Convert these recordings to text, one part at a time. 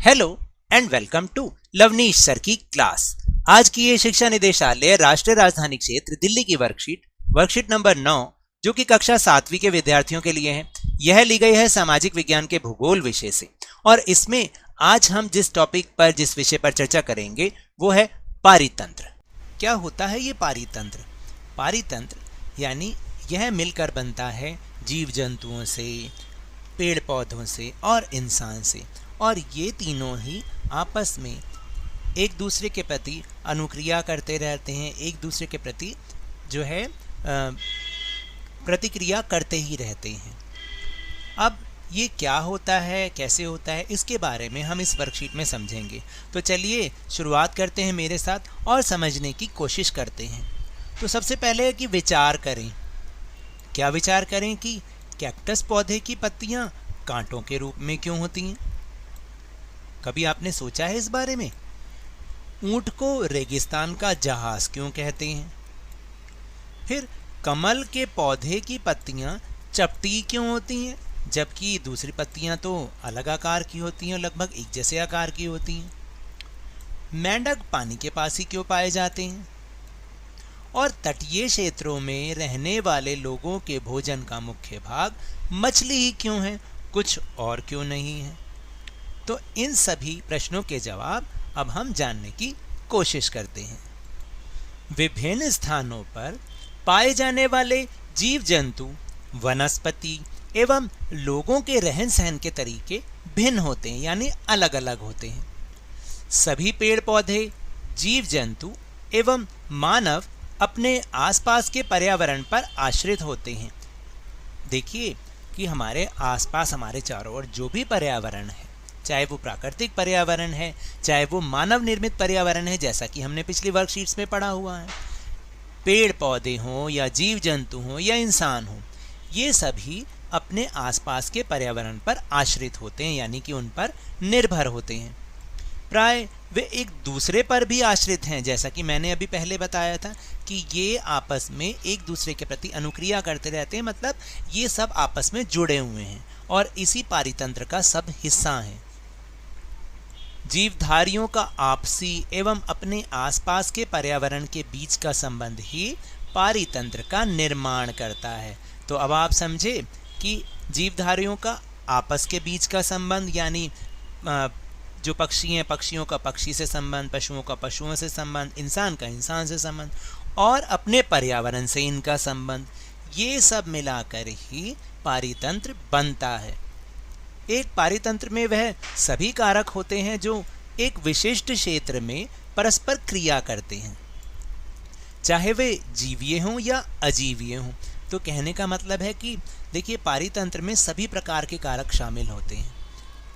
Hello and welcome to Lavneesh sir की class. आज की ये शिक्षा निदेशालय राष्ट्रीय राजधानी क्षेत्र दिल्ली की वर्कशीट नंबर 9 जो कि कक्षा 7वीं के विद्यार्थियों के लिए है। यह ली गई है सामाजिक विज्ञान के भूगोल विषय से और इसमें आज हम जिस विषय पर चर्चा करेंगे वो है पारितंत्र। क्या होता है ये पारितंत्र? पारितंत्र यानी यह मिलकर बनता है जीव जंतुओं से, पेड़ पौधों से और इंसान से, और ये तीनों ही आपस में एक दूसरे के प्रति अनुक्रिया करते रहते हैं, एक दूसरे के प्रति जो है प्रतिक्रिया करते ही रहते हैं। अब ये क्या होता है, कैसे होता है, इसके बारे में हम इस वर्कशीट में समझेंगे। तो चलिए शुरुआत करते हैं मेरे साथ और समझने की कोशिश करते हैं। तो सबसे पहले है कि विचार करें। क्या विचार करें कि कैक्टस पौधे की पत्तियां कांटों के रूप में क्यों होती हैं? कभी आपने सोचा है इस बारे में? ऊंट को रेगिस्तान का जहाज क्यों कहते हैं? फिर कमल के पौधे की पत्तियां चपटी क्यों होती हैं जबकि दूसरी पत्तियां तो अलग आकार की होती हैं और लगभग एक जैसे आकार की होती हैं? मेंढक पानी के पास ही क्यों पाए जाते हैं? और तटीय क्षेत्रों में रहने वाले लोगों के भोजन का मुख्य भाग मछली ही क्यों है, कुछ और क्यों नहीं है? तो इन सभी प्रश्नों के जवाब अब हम जानने की कोशिश करते हैं। विभिन्न स्थानों पर पाए जाने वाले जीव जंतु, वनस्पति एवं लोगों के रहन सहन के तरीके भिन्न होते हैं, यानी अलग अलग होते हैं। सभी पेड़ पौधे, जीव जंतु एवं मानव अपने आसपास के पर्यावरण पर आश्रित होते हैं। देखिए कि हमारे आसपास, हमारे चारों ओर जो भी पर्यावरण है, चाहे वो प्राकृतिक पर्यावरण है, चाहे वो मानव निर्मित पर्यावरण है, जैसा कि हमने पिछली वर्कशीट्स में पढ़ा हुआ है, पेड़ पौधे हों या जीव जंतु हों या इंसान हों, ये सभी अपने आसपास के पर्यावरण पर आश्रित होते हैं, यानी कि उन पर निर्भर होते हैं। प्राय वे एक दूसरे पर भी आश्रित हैं, जैसा कि मैंने अभी पहले बताया था कि ये आपस में एक दूसरे के प्रति अनुक्रिया करते रहते हैं, मतलब ये सब आपस में जुड़े हुए हैं और इसी पारितंत्र का सब हिस्सा हैं। जीवधारियों का आपसी एवं अपने आसपास के पर्यावरण के बीच का संबंध ही पारितंत्र का निर्माण करता है। तो अब आप समझे कि जीवधारियों का आपस के बीच का संबंध, यानी जो पक्षी हैं, पक्षियों का पक्षी से संबंध, पशुओं का पशुओं से संबंध, इंसान का इंसान से संबंध और अपने पर्यावरण से इनका संबंध, ये सब मिलाकर ही पारितंत्र बनता है। एक पारितंत्र में वह सभी कारक होते हैं जो एक विशिष्ट क्षेत्र में परस्पर क्रिया करते हैं, चाहे वे जीवीय हों या अजीवीय हों। तो कहने का मतलब है कि देखिए, पारितंत्र में सभी प्रकार के कारक शामिल होते हैं।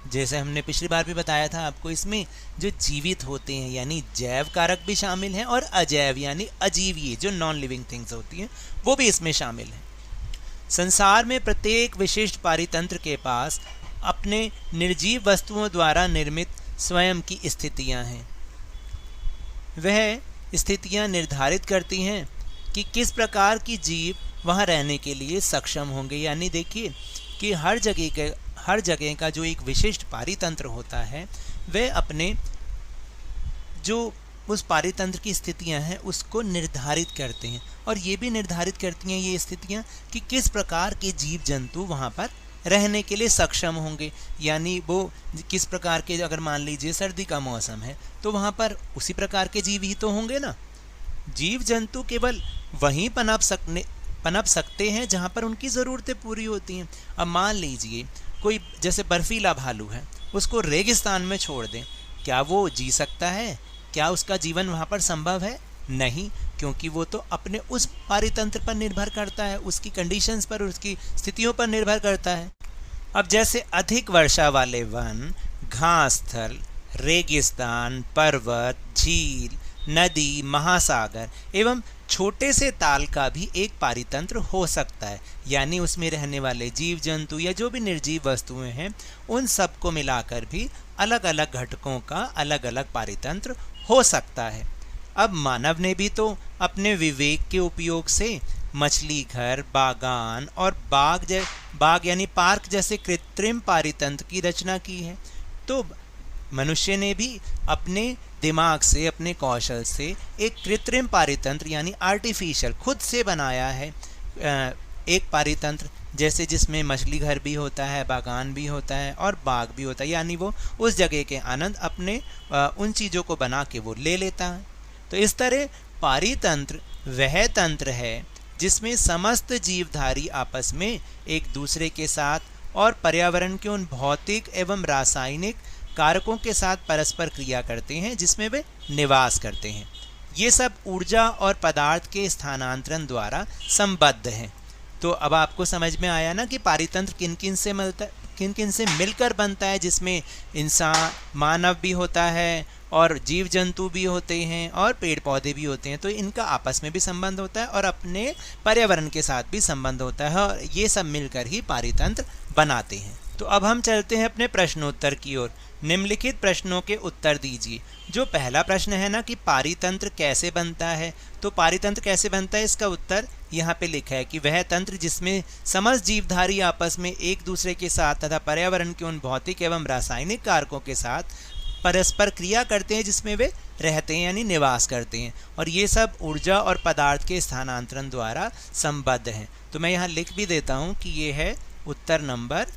जैसे हमने पिछली बार भी बताया था आपको, इसमें जो जीवित होते हैं यानी जैव कारक भी शामिल हैं और अजैव यानी अजीवीय जो नॉन लिविंग थिंग्स होती हैं वो भी इसमें शामिल हैं। संसार में प्रत्येक विशिष्ट पारितंत्र के पास अपने निर्जीव वस्तुओं द्वारा निर्मित स्वयं की स्थितियां हैं। वह स्थितियां निर्धारित करती हैं कि किस प्रकार की जीव वहां रहने के लिए सक्षम होंगे। यानी देखिए कि हर जगह का जो एक विशिष्ट पारितंत्र होता है, वह अपने जो उस पारितंत्र की स्थितियां हैं उसको निर्धारित करते हैं, और ये भी निर्धारित करती हैं ये स्थितियां कि किस प्रकार के जीव जंतु वहां पर रहने के लिए सक्षम होंगे। यानी वो किस प्रकार के, अगर मान लीजिए सर्दी का मौसम है तो वहाँ पर उसी प्रकार के जीव ही तो होंगे ना। जीव जंतु केवल वहीं पनप सकते हैं जहाँ पर उनकी ज़रूरतें पूरी होती हैं। अब मान लीजिए कोई जैसे बर्फीला भालू है, उसको रेगिस्तान में छोड़ दें, क्या वो जी सकता है? क्या उसका जीवन वहाँ पर संभव है? नहीं, क्योंकि वो तो अपने उस पारितंत्र पर निर्भर करता है, उसकी कंडीशंस पर, उसकी स्थितियों पर निर्भर करता है। अब जैसे अधिक वर्षा वाले वन, घास स्थल, रेगिस्तान, पर्वत, झील, नदी, महासागर एवं छोटे से ताल का भी एक पारितंत्र हो सकता है। यानी उसमें रहने वाले जीव जंतु या जो भी निर्जीव वस्तुएं हैं, उन सब को मिलाकर भी अलग अलग घटकों का अलग अलग पारितंत्र हो सकता है। अब मानव ने भी तो अपने विवेक के उपयोग से मछली घर, बागान और बाग यानी पार्क जैसे कृत्रिम पारितंत्र की रचना की है। तो मनुष्य ने भी अपने दिमाग से, अपने कौशल से एक कृत्रिम पारितंत्र यानी आर्टिफिशियल खुद से बनाया है एक पारितंत्र, जैसे जिसमें मछली घर भी होता है, बागान भी होता है और बाग भी होता है, यानी वो उस जगह के आनंद अपने उन चीज़ों को बना के वो ले लेता है। तो इस तरह पारितंत्र वह तंत्र है जिसमें समस्त जीवधारी आपस में एक दूसरे के साथ और पर्यावरण के उन भौतिक एवं रासायनिक कारकों के साथ परस्पर क्रिया करते हैं जिसमें वे निवास करते हैं। ये सब ऊर्जा और पदार्थ के स्थानांतरण द्वारा संबद्ध हैं। तो अब आपको समझ में आया ना कि पारितंत्र किन किन से मिलकर बनता है, जिसमें इंसान, मानव भी होता है और जीव जंतु भी होते हैं और पेड़ पौधे भी होते हैं। तो इनका आपस में भी संबंध होता है और अपने पर्यावरण के साथ भी संबंध होता है और ये सब मिलकर ही पारितंत्र बनाते हैं। तो अब हम चलते हैं अपने प्रश्नोत्तर की ओर। निम्नलिखित प्रश्नों के उत्तर दीजिए। जो पहला प्रश्न है ना कि पारितंत्र कैसे बनता है, तो पारितंत्र कैसे बनता है इसका उत्तर यहाँ पे लिखा है कि वह तंत्र जिसमें समस्त जीवधारी आपस में एक दूसरे के साथ तथा पर्यावरण के उन भौतिक एवं रासायनिक कारकों के साथ परस्पर क्रिया करते हैं जिसमें वे रहते हैं यानी निवास करते हैं, और ये सब ऊर्जा और पदार्थ के स्थानांतरण द्वारा संबद्ध हैं। तो मैं यहाँ लिख भी देता हूँ कि ये है उत्तर नंबर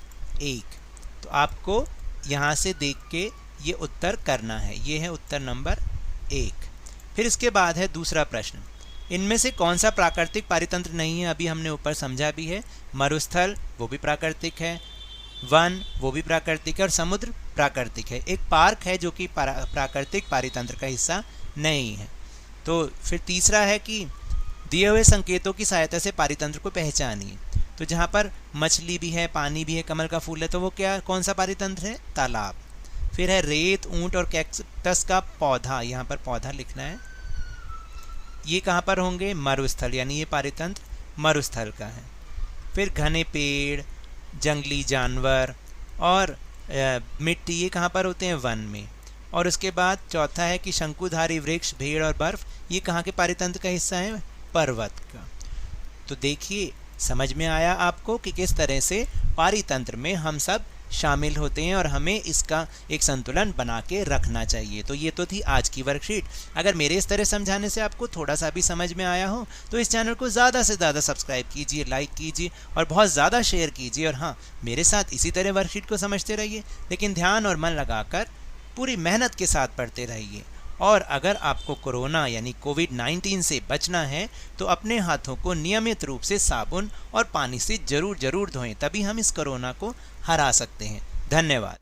1। तो आपको यहाँ से देख के ये उत्तर करना है। ये है उत्तर नंबर 1। फिर इसके बाद है दूसरा प्रश्न। इनमें से कौन सा प्राकृतिक पारितंत्र नहीं है? अभी हमने ऊपर समझा भी है। मरुस्थल वो भी प्राकृतिक है, वन वो भी प्राकृतिक है और समुद्र प्राकृतिक है। एक पार्क है जो कि प्राकृतिक पारितंत्र का हिस्सा नहीं है। तो फिर तीसरा है कि दिए हुए संकेतों की सहायता से पारितंत्र को पहचानिए। तो जहाँ पर मछली भी है, पानी भी है, कमल का फूल है, तो वो क्या, कौन सा पारितंत्र है? तालाब। फिर है रेत, ऊंट और कैक्टस का पौधा, यहाँ पर पौधा लिखना है। ये कहाँ पर होंगे? मरुस्थल, यानी ये पारितंत्र मरुस्थल का है। फिर घने पेड़, जंगली जानवर और मिट्टी, ये कहाँ पर होते हैं? वन में। और उसके बाद चौथा है कि शंकुधारी वृक्ष, भेड़ और बर्फ, ये कहाँ के पारितंत्र का हिस्सा है? पर्वत का। तो देखिए, समझ में आया आपको कि किस तरह से पारितंत्र में हम सब शामिल होते हैं और हमें इसका एक संतुलन बना के रखना चाहिए। तो ये तो थी आज की वर्कशीट। अगर मेरे इस तरह समझाने से आपको थोड़ा सा भी समझ में आया हो तो इस चैनल को ज़्यादा से ज़्यादा सब्सक्राइब कीजिए, लाइक कीजिए और बहुत ज़्यादा शेयर कीजिए। और हाँ, मेरे साथ इसी तरह वर्कशीट को समझते रहिए, लेकिन ध्यान और मन लगाकर पूरी मेहनत के साथ पढ़ते रहिए। और अगर आपको कोरोना यानी कोविड-19 से बचना है तो अपने हाथों को नियमित रूप से साबुन और पानी से ज़रूर धोएं, तभी हम इस कोरोना को हरा सकते हैं। धन्यवाद।